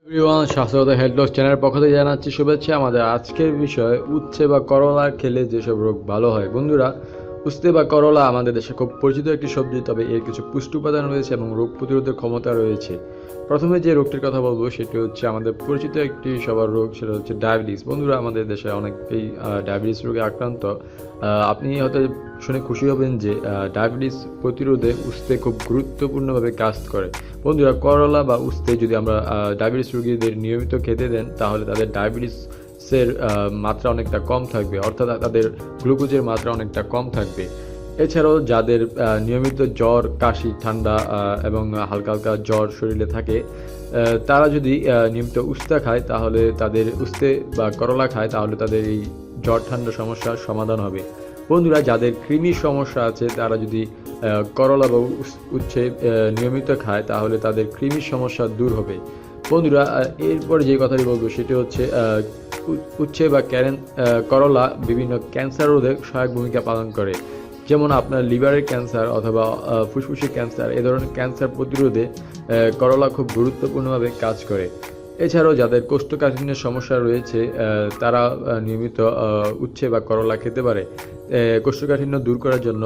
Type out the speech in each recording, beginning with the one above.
Everyone, স্বাস্থ্যগত health docs চ্যানেলের পক্ষ থেকে জানাচ্ছি শুভেচ্ছা। আমাদের আজকের বিষয় উচ্ছে বা করলা খেলে যেসব রোগ ভালো হয়। বন্ধুরা, উচ্ছে বা করলা আমাদের দেশে খুব পরিচিত একটি সবজি, তবে এর কিছু পুষ্টি উপাদান রয়েছে এবং রোগ প্রতিরোধের ক্ষমতা রয়েছে। প্রথমে যে রোগটির কথা বলবো সেটি হচ্ছে আমাদের পরিচিত একটি সবার রোগ, সেটা হচ্ছে ডায়াবেটিস। বন্ধুরা, আমাদের দেশে অনেকেই ডায়াবেটিস রোগে আক্রান্ত। আপনি হয়তো শুনে খুশি হবেন যে ডায়াবেটিস প্রতিরোধে উচ্ছে খুব গুরুত্বপূর্ণভাবে কাজ করে। বন্ধুরা, করলা বা উচ্ছে যদি আমরা ডায়াবেটিস রোগীদের নিয়মিত খেতে দেন, তাহলে তাদের ডায়াবেটিসের মাত্রা অনেকটা কম থাকবে, অর্থাৎ তাদের গ্লুকোজের মাত্রা অনেকটা কম থাকবে। এছাড়াও যাদের নিয়মিত জ্বর, কাশি, ঠান্ডা এবং হালকা হালকা জ্বর শরীরে থাকে, তারা যদি নিয়মিত উস্তা খায়, তাহলে তাদের উস্তে বা করলা খায়, তাহলে তাদের এই জ্বর ঠান্ডা সমস্যার সমাধান হবে। বন্ধুরা, যাদের কৃমির সমস্যা আছে, তারা যদি করলা বা উচ্ছে নিয়মিত খায়, তাহলে তাদের কৃমির সমস্যা দূর হবে। বন্ধুরা, এরপরে যে কথাটি বলবো সেটি হচ্ছে উচ্ছে বা করলা বিভিন্ন ক্যান্সার রোধে সহায়ক ভূমিকা পালন করে। যেমন আপনার লিভারের ক্যান্সার অথবা ফুসফুসের ক্যান্সার, এ ধরনের ক্যান্সার প্রতিরোধে করলা খুব গুরুত্বপূর্ণভাবে কাজ করে। এছাড়াও যাদের কোষ্ঠকাঠিন্যের সমস্যা রয়েছে, তারা নিয়মিত উচ্ছে বা করলা খেতে পারে। কোষ্ঠকাঠিন্য দূর করার জন্য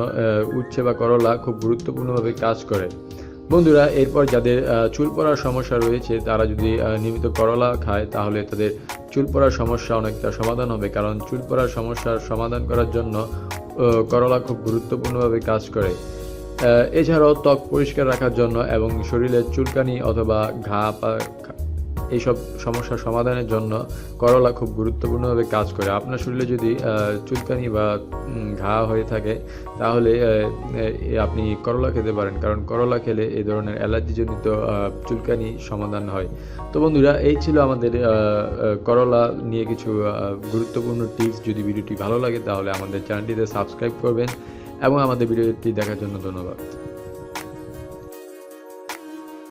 উচ্ছে বা করলা খুব গুরুত্বপূর্ণভাবে কাজ করে। বন্ধুরা, এরপর যাদের চুল পড়ার সমস্যা রয়েছে, তারা যদি নিয়মিত করলা খায়, তাহলে তাদের চুল পড়ার সমস্যা অনেকটা সমাধান হবে, কারণ চুল পড়ার সমস্যার সমাধান করার জন্য করলা খুব গুরুত্বপূর্ণভাবে কাজ করে। এছাড়াও ত্বক পরিষ্কার রাখার জন্য এবং শরীরের চুলকানি অথবা ঘা এইসব সমস্যার সমাধানের জন্য করলা খুব গুরুত্বপূর্ণভাবে কাজ করে। আপনার শরীরে যদি চুলকানি বা ঘা হয়ে থাকে, তাহলে আপনি করলা খেতে পারেন, কারণ করলা খেলে এই ধরনের অ্যালার্জিজনিত চুলকানি সমাধান হয়। তো বন্ধুরা, এই ছিল আমাদের করলা নিয়ে কিছু গুরুত্বপূর্ণ টিপস। যদি ভিডিওটি ভালো লাগে, তাহলে আমাদের চ্যানেলটিতে সাবস্ক্রাইব করবেন এবং আমাদের ভিডিওটি দেখার জন্য ধন্যবাদ।